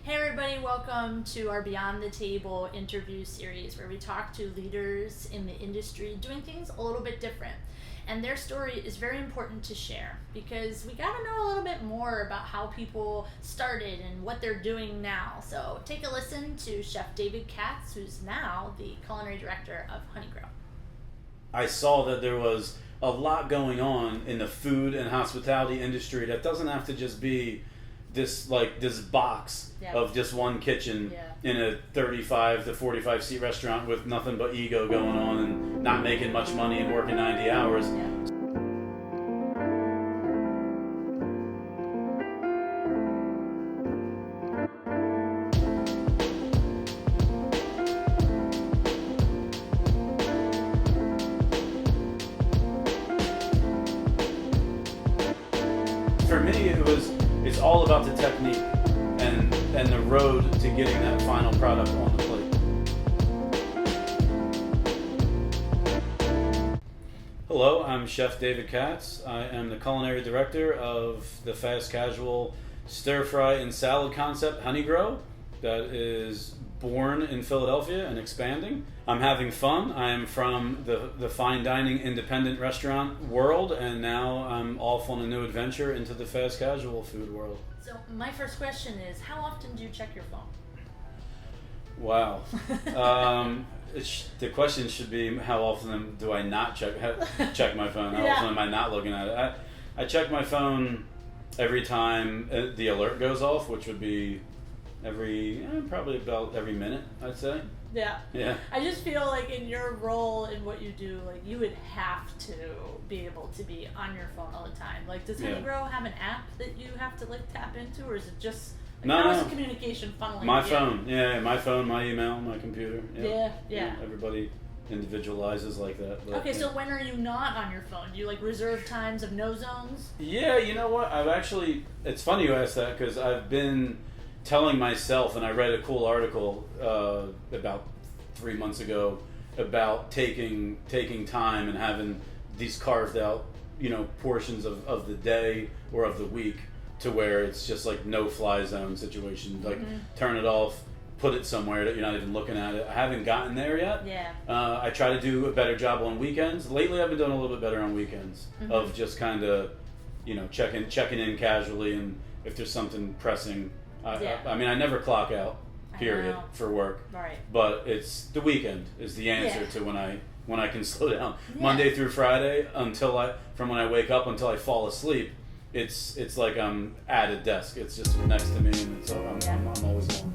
Hey everybody, welcome to our Beyond the Table interview series where we talk to leaders in the industry doing things a little bit different. And their story is very important to share because we got to know a little bit more about how people started and what they're doing now. So take a listen to Chef David Katz, who's now the Culinary Director of Honeygrow. I saw that there was a lot going on in the food and hospitality industry that doesn't have to just be this box of just one kitchen in a 35 to 45 seat restaurant with nothing but ego going on and not making much money and working 90 hours. For me, it's all about the technique and the road to getting that final product on the plate. Hello, I'm Chef David Katz. I am the Culinary Director of the fast casual stir fry and salad concept honeygrow that is born in Philadelphia and expanding. I'm having fun. I am from the fine dining independent restaurant world, and now I'm off on a new adventure into the fast casual food world. So my first question is, how often do you check your phone? Wow. The question should be, how often do I not check my phone? How often am I not looking at it? I check my phone every time the alert goes off, which would be probably about every minute, I'd say. Yeah. I just feel like in your role in what you do, like you would have to be able to be on your phone all the time. Like, does Honeygrow have an app that you have to tap into, or is it just how is the communication funneling? My phone, my email, my computer. Yeah. Everybody individualizes like that. But, okay, so when are you not on your phone? Do you reserve times of no zones? Yeah, you know what? It's funny you asked that because I've been telling myself, and I read a cool article about 3 months ago about taking time and having these carved out, portions of the day or of the week to where it's just like no fly zone situation. Like turn it off, put it somewhere that you're not even looking at it. I haven't gotten there yet. I try to do a better job on weekends. Lately, I've been doing a little bit better on weekends of just kind of, checking in casually, and if there's something pressing. I mean, I never clock out, period, for work. Right. But it's the weekend is the answer to when I can slow down. Monday through Friday from when I wake up until I fall asleep, it's like I'm at a desk. It's just next to me, and I'm always on.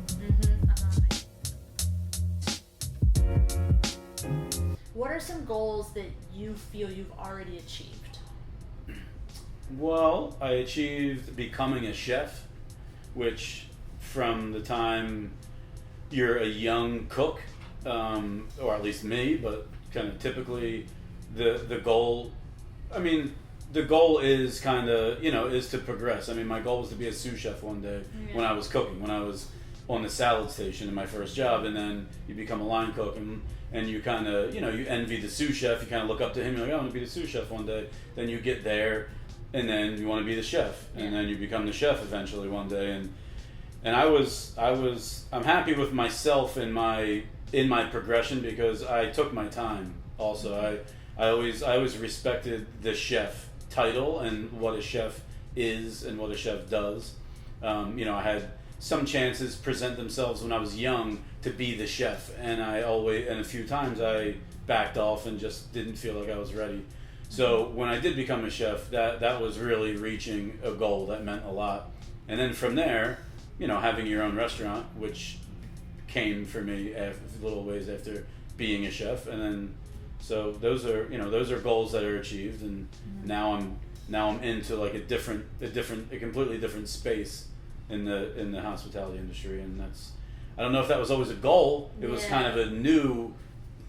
What are some goals that you feel you've already achieved? Well, I achieved becoming a chef, which from the time you're a young cook, or at least me, but kind of typically the goal, the goal is kind of, is to progress. I mean, my goal was to be a sous chef one day when I was cooking, when I was on the salad station in my first job, and then you become a line cook, and you kind of, you envy the sous chef, you kind of look up to him, you're like, I want to be the sous chef one day. Then you get there, and then you want to be the chef, and then you become the chef eventually one day, and I'm happy with myself in my progression because I took my time. Also, I always respected the chef title and what a chef is and what a chef does. I had some chances present themselves when I was young to be the chef, and a few times I backed off and just didn't feel like I was ready. So when I did become a chef, that was really reaching a goal that meant a lot. And then from there, having your own restaurant, which came for me a little ways after being a chef, and then so those are goals that are achieved, and now I'm into like a completely different space in the hospitality industry, and I don't know if that was always a goal. It was kind of a new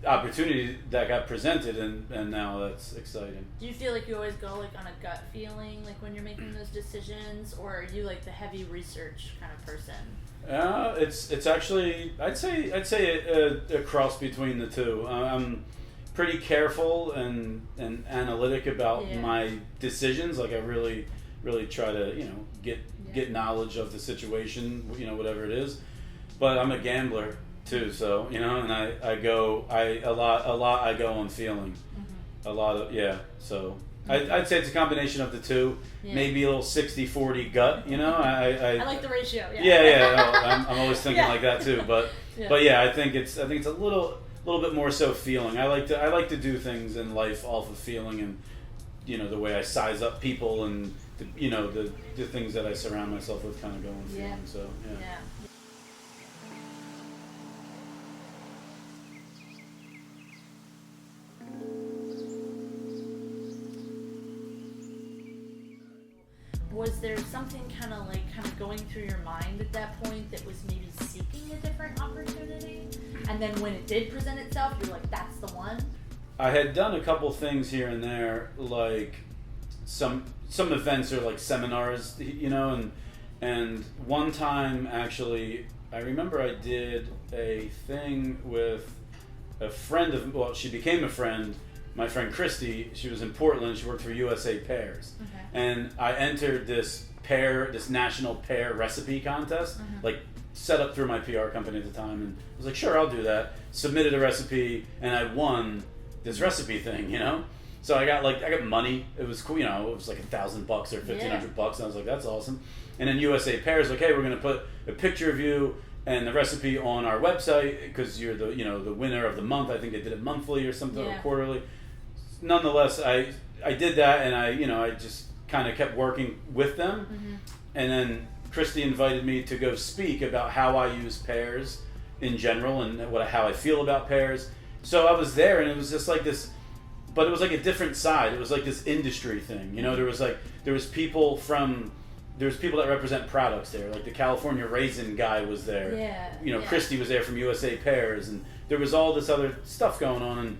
opportunity that got presented, and now that's exciting. Do you feel like you always go on a gut feeling when you're making those decisions, or are you the heavy research kind of person? It's actually I'd say a cross between the two. I'm pretty careful and analytic about my decisions. I really really try to, get knowledge of the situation, whatever it is. But I'm a gambler too, so, and I go on feeling. A lot of, so I'd say it's a combination of the two. Maybe a little 60-40 gut, I like the ratio. I'm always thinking like that too, but I think it's a little bit more so feeling. I like to do things in life off of feeling, and the way I size up people, and the things that I surround myself with kind of go on feeling. So Was there something kind of going through your mind at that point that was maybe seeking a different opportunity? And then when it did present itself, you're like, that's the one? I had done a couple things here and there, like some events or like seminars, and one time actually, I remember I did a thing with a friend she became a friend, my friend Christy. She was in Portland. She worked for USA Pears. Okay. And I entered this national pear recipe contest, set up through my PR company at the time, and I was like, sure, I'll do that. Submitted a recipe, and I won this recipe thing, So I got money. It was cool, it was like $1,000 or $1,500, and I was like, that's awesome. And then USA Pears, like, hey, we're gonna put a picture of you and the recipe on our website because you're the winner of the month. I think they did it monthly or something, or quarterly. Nonetheless, I did that, and I just kind of kept working with them. And then Christy invited me to go speak about how I use pears in general and how I feel about pears. So I was there, and it was just like this, but it was like a different side. It was like this industry thing, there was people that represent products there, like the California raisin guy was there. Christy was there from USA Pears, and there was all this other stuff going on,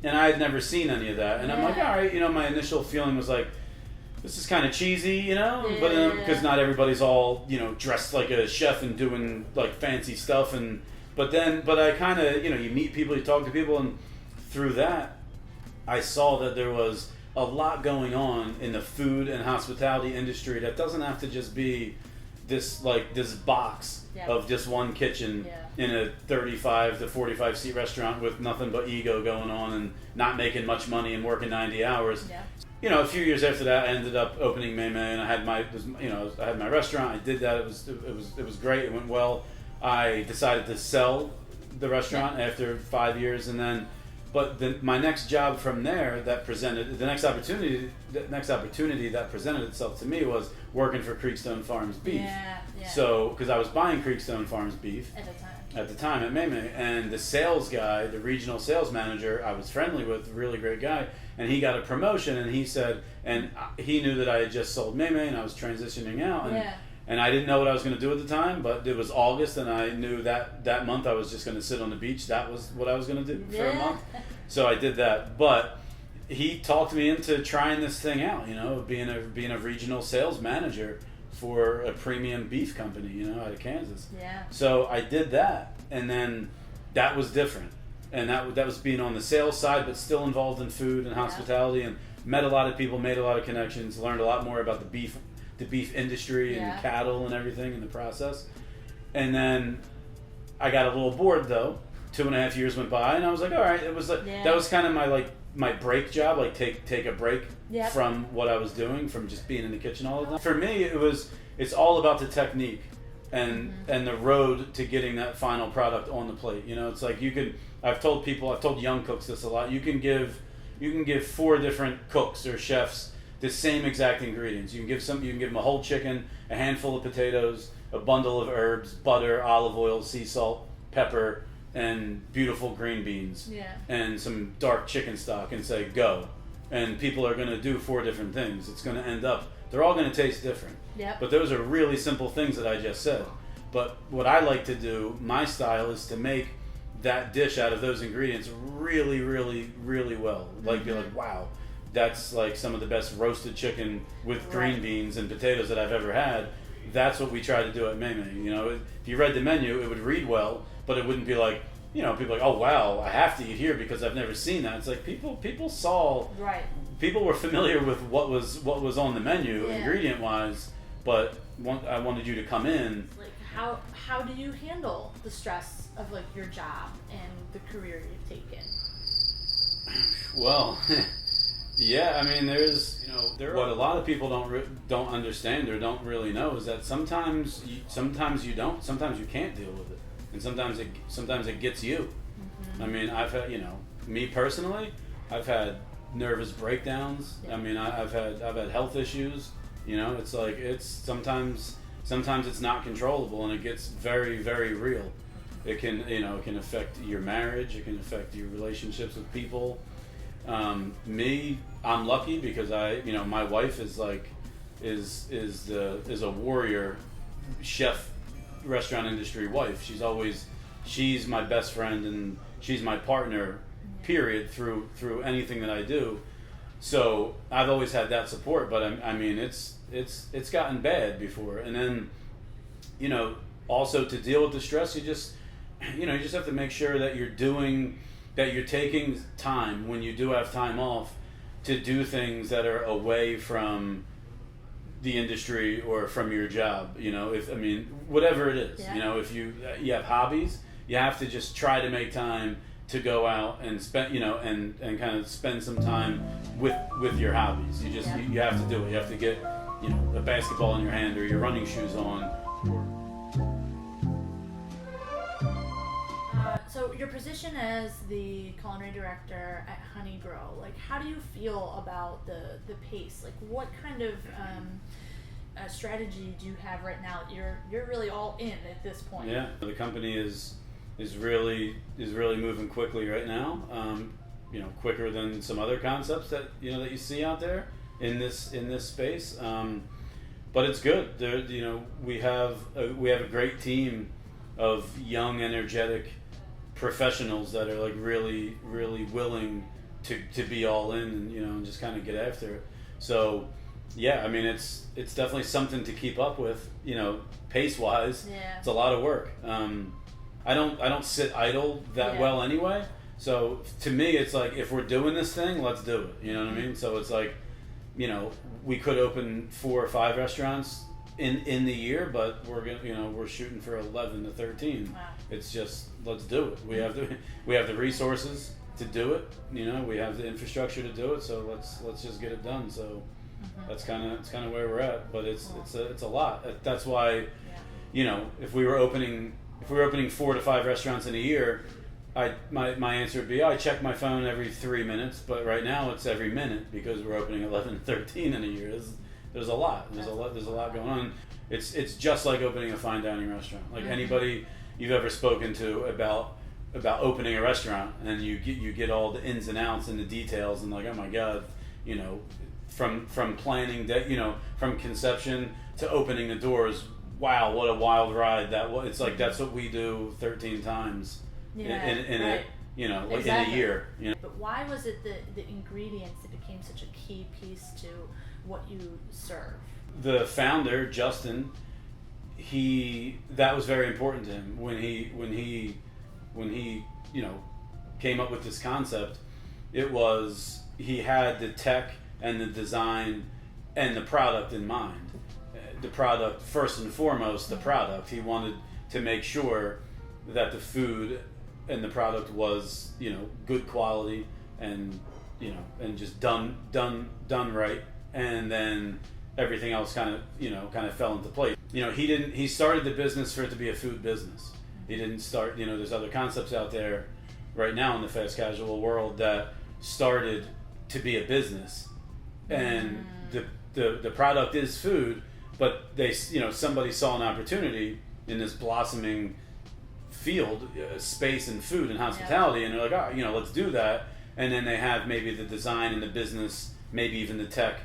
and I had never seen any of that. And I'm like, all right, my initial feeling was like, this is kind of cheesy, but because not everybody's all, dressed like a chef and doing like fancy stuff. But I kind of, you meet people, you talk to people, and through that, I saw that there was a lot going on in the food and hospitality industry that doesn't have to just be this box of just one kitchen in a 35 to 45 seat restaurant with nothing but ego going on and not making much money and working 90 hours. A few years after that, I ended up opening Mei Mei, and I had my restaurant. I did that. It was great. It went well. I decided to sell the restaurant after 5 years, and then, my next job from there the next opportunity that presented itself to me was working for Creekstone Farms Beef. So, because I was buying Creekstone Farms Beef at the time at Mei Mei, and the sales guy, the regional sales manager, I was friendly with, really great guy, and he got a promotion, and he said, and he knew that I had just sold Mei Mei and I was transitioning out, and I didn't know what I was going to do at the time, but it was August, and I knew that month I was just going to sit on the beach. That was what I was going to do for a month. So I did that, but he talked me into trying this thing out, being a regional sales manager for a premium beef company, out of Kansas. So I did that, and then that was different, and that was being on the sales side, but still involved in food and hospitality, and met a lot of people, made a lot of connections, learned a lot more about the beef industry and cattle and everything in the process. And then I got a little bored though. 2.5 years went by, and I was like, all right. It was like that was kind of my break job, like take a break from what I was doing, from just being in the kitchen all the time. For me, it's all about the technique and the road to getting that final product on the plate. It's like I've told young cooks this a lot. You can give 4 different cooks or chefs the same exact ingredients. You can give them a whole chicken, a handful of potatoes, a bundle of herbs, butter, olive oil, sea salt, pepper, and beautiful green beans, and some dark chicken stock, and say go. And people are going to do 4 different things. It's going to end up, they're all going to taste different. But those are really simple things that I just said. But what I like to do, my style, is to make that dish out of those ingredients really, really, really well. Like, be like, wow, that's like some of the best roasted chicken with green beans and potatoes that I've ever had. That's what we try to do at Mei Mei. If you read the menu, it would read well, but it wouldn't be like, people like, oh wow, I have to eat here because I've never seen that. It's like people saw people were familiar with what was on the menu Yeah. ingredient wise, but I wanted you to come in. Like how do you handle the stress of like your job and the career you've taken? Well, yeah, I mean, there's what a lot of people don't understand or don't really know is that sometimes you can't deal with it, and sometimes it gets you. Mm-hmm. I mean, I've had, me personally, I've had nervous breakdowns. Yeah. I mean, I've had health issues. It's like sometimes it's not controllable, and it gets very, very real. It can affect your marriage. It can affect your relationships with people. Me, I'm lucky because my wife is a warrior chef, restaurant industry wife. She's my best friend, and she's my partner, period, through anything that I do. So I've always had that support, but I mean it's gotten bad before, and then also to deal with the stress, you just have to make sure that you're taking time when you do have time off to do things that are away from the industry or from your job. Whatever it is. Yeah. If you have hobbies, you have to just try to make time to go out and spend and kind of spend some time with your hobbies. You have to do it. You have to get a basketball in your hand or your running shoes on. So your position as the Culinary Director at honeygrow, like how do you feel about the pace? Like what kind of strategy do you have right now? You're really all in at this point. Yeah, the company is really moving quickly right now. Quicker than some other concepts that you see out there in this space. But it's good. We have a great team of young, energetic professionals that are like really, really willing to be all in and just kind of get after it. So yeah, I mean it's definitely something to keep up with. Pace wise, Yeah. It's a lot of work. I don't sit idle that well anyway. So to me, it's like if we're doing this thing, let's do it. You know what I mean? So it's like, we could open 4 or 5 restaurants in the year, but we're shooting for 11 to 13. Wow. It's just let's do it. We have the resources to do it. We have the infrastructure to do it. So let's just get it done. So that's kind of where we're at. But it's a lot. That's why if we were opening 4 to 5 restaurants in a year, my answer would be I check my phone every 3 minutes, but right now it's every minute because we're opening 11, 13 in a year. There's a lot. There's a lot going on. It's just like opening a fine dining restaurant. Like anybody you've ever spoken to about opening a restaurant, and you get all the ins and outs and the details, and like, oh my God, from planning that, from conception to opening the doors. Wow, what a wild ride that was. It's like that's what we do 13 times in right. in a year. But why was it the ingredients that became such a key piece to what you serve? The founder, Justin, that was very important to him when he came up with this concept. It was he had the tech and the design and the product in mind. The product first and foremost. The product. He wanted to make sure that the food and the product was good quality and and just done right, and then everything else kind of fell into place. He started the business for it to be a food business. He didn't start. There's other concepts out there right now in the fast casual world that started to be a business, and the product is food. But they, somebody saw an opportunity in this blossoming field, space and food and hospitality, and they're like, oh, let's do that. And then they have maybe the design and the business, maybe even the tech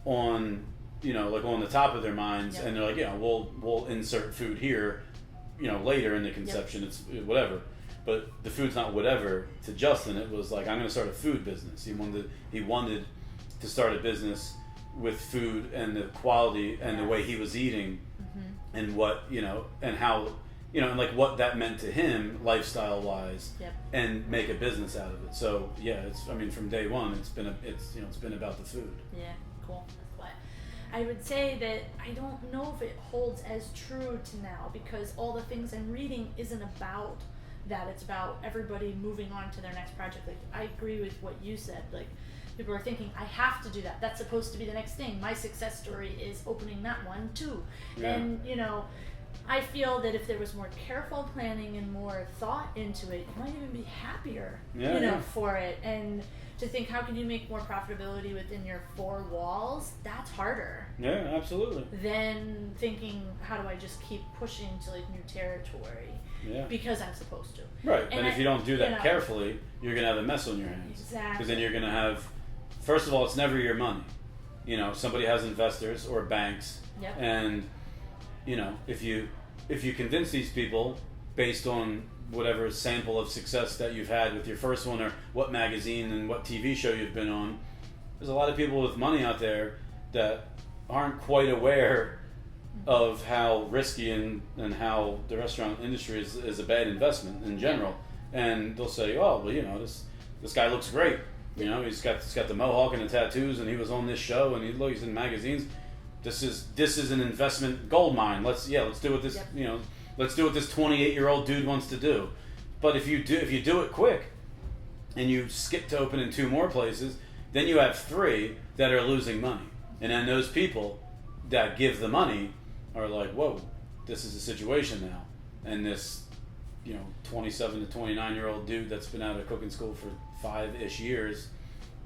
on, like on the top of their minds, and they're like, we'll insert food here, later in the conception. It's whatever. But the food's not whatever to Justin. It was like, I'm going to start a food business. He wanted to start a business with food and the quality and the way he was eating, and what and how and like what that meant to him lifestyle wise, Yep. and make a business out of it. So yeah, from day one, it's been about the food. Yeah, cool. That's why I would say that I don't know if it holds as true to now, because all the things I'm reading isn't about that. It's about everybody moving on to their next project. Like, I agree with what you said. Like, people are thinking, I have to do that. That's supposed to be the next thing. My success story is opening that one too. Yeah. And, I feel that if there was more careful planning and more thought into it, you might even be happier, for it. And to think, how can you make more profitability within your four walls? That's harder. Yeah, absolutely. Than thinking, how do I just keep pushing to like new territory? Yeah. Because I'm supposed to. Right, and if you don't do that carefully, you're gonna have a mess on your hands. Exactly. Because then you're gonna have, first of all, it's never your money. Somebody has investors or banks, Yep. and if you convince these people based on whatever sample of success that you've had with your first one, or what magazine and what TV show you've been on, there's a lot of people with money out there that aren't quite aware of how risky and how the restaurant industry is a bad investment in general. And they'll say, oh, well, this guy looks great. He's got the mohawk and the tattoos, and he was on this show, and he's in magazines. This is an investment gold mine. Let's do what this let's do what this 28-year-old dude wants to do. But if you do it quick, and you skip to opening 2 more places, then you have 3 that are losing money, and then those people that give the money are like, whoa, this is a situation now, and this 27 to 29-year-old dude that's been out of cooking school for 5-ish years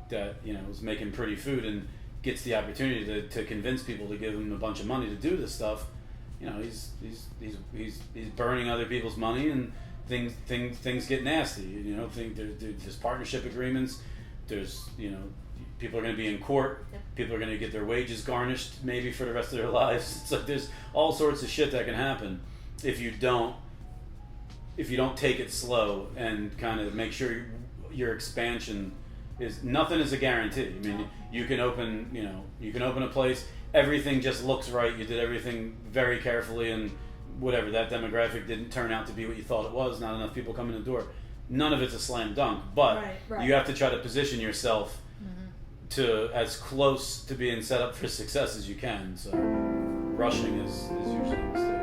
that is making pretty food and gets the opportunity to convince people to give him a bunch of money to do this stuff. He's burning other people's money, and things get nasty. There's partnership agreements. There's people are going to be in court. Yep. People are going to get their wages garnished maybe for the rest of their lives. It's like there's all sorts of shit that can happen if you don't take it slow and kind of make sure your expansion is, nothing is a guarantee. I mean, you can open a place, everything just looks right, you did everything very carefully, and whatever, that demographic didn't turn out to be what you thought it was, not enough people come in the door. None of it's a slam dunk, but right. You have to try to position yourself to as close to being set up for success as you can. So rushing is usually a mistake.